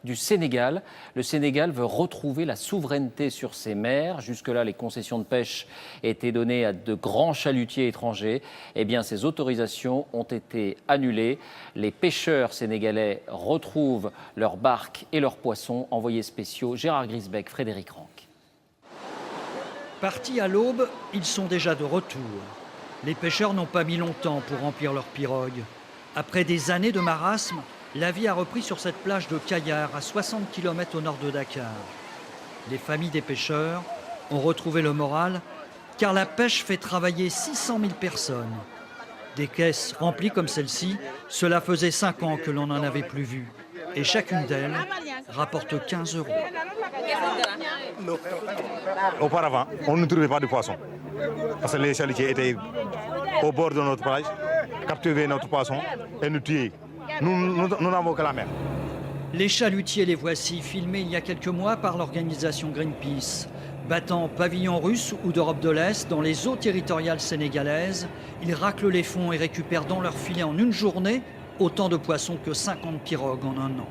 du Sénégal. Le Sénégal veut retrouver la souveraineté sur ses mers. Jusque-là, les concessions de pêche étaient données à de grands chalutiers étrangers. Eh bien, ces autorisations ont été annulées. Les pêcheurs sénégalais retrouvent leurs barques et leurs poissons. Envoyés spéciaux, Gérard Grisbeck, Frédéric Ranck. Partis à l'aube, ils sont déjà de retour. Les pêcheurs n'ont pas mis longtemps pour remplir leurs pirogues. Après des années de marasme, la vie a repris sur cette plage de Kayar, à 60 km au nord de Dakar. Les familles des pêcheurs ont retrouvé le moral, car la pêche fait travailler 600 000 personnes. Des caisses remplies comme celle-ci, cela faisait 5 ans que l'on n'en avait plus vu. Et chacune d'elles rapporte 15 €. Auparavant, on ne trouvait pas de poissons. Parce que les chalutiers étaient au bord de notre plage, capturaient notre poisson et nous tuaient. Nous n'avons que la mer. Les chalutiers, les voici, filmés il y a quelques mois par l'organisation Greenpeace. Battant pavillon russe ou d'Europe de l'Est dans les eaux territoriales sénégalaises, ils raclent les fonds et récupèrent dans leur filet en une journée autant de poissons que 50 pirogues en un an.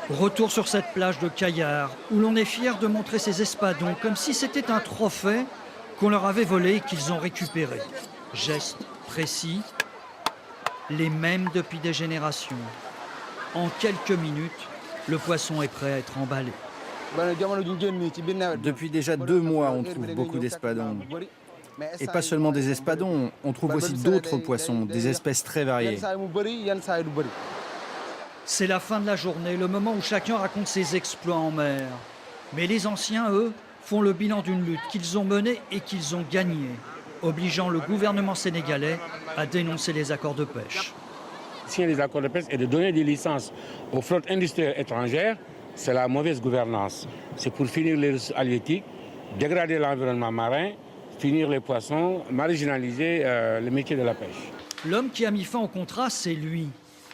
Retour sur cette plage de Kayar, où l'on est fier de montrer ces espadons comme si c'était un trophée qu'on leur avait volé et qu'ils ont récupéré. Gestes précis, les mêmes depuis des générations. En quelques minutes, le poisson est prêt à être emballé. Depuis déjà 2 mois, on trouve beaucoup d'espadons. Et pas seulement des espadons, on trouve aussi d'autres poissons, des espèces très variées. C'est la fin de la journée, le moment où chacun raconte ses exploits en mer. Mais les anciens, eux, font le bilan d'une lutte qu'ils ont menée et qu'ils ont gagnée, obligeant le gouvernement sénégalais à dénoncer les accords de pêche. Signer les accords de pêche et de donner des licences aux flottes industrielles étrangères, c'est la mauvaise gouvernance. C'est pour finir les ressources halieutiques, dégrader l'environnement marin, finir les poissons, marginaliser le métier de la pêche. L'homme qui a mis fin au contrat, c'est lui.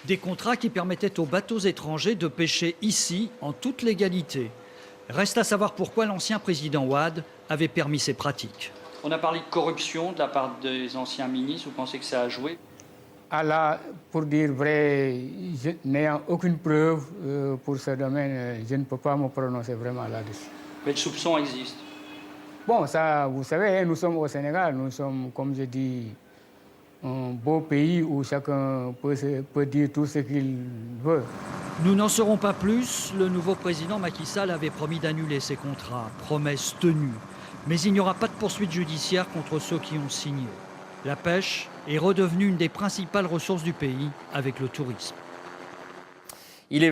Des contrats qui permettaient aux bateaux étrangers de pêcher ici en toute légalité. Reste à savoir pourquoi l'ancien président Wade avait permis ces pratiques. On a parlé de corruption de la part des anciens ministres. Vous pensez que ça a joué? Ah là, pour dire vrai, n'ayant aucune preuve pour ce domaine, je ne peux pas me prononcer vraiment là-dessus. Mais le soupçon existe. Bon, ça, vous savez, nous sommes au Sénégal, nous sommes, comme je dis, un beau pays où chacun peut dire tout ce qu'il veut. Nous n'en saurons pas plus. Le nouveau président Macky Sall avait promis d'annuler ces contrats, promesse tenue. Mais il n'y aura pas de poursuite judiciaire contre ceux qui ont signé. La pêche est redevenue une des principales ressources du pays avec le tourisme. Il est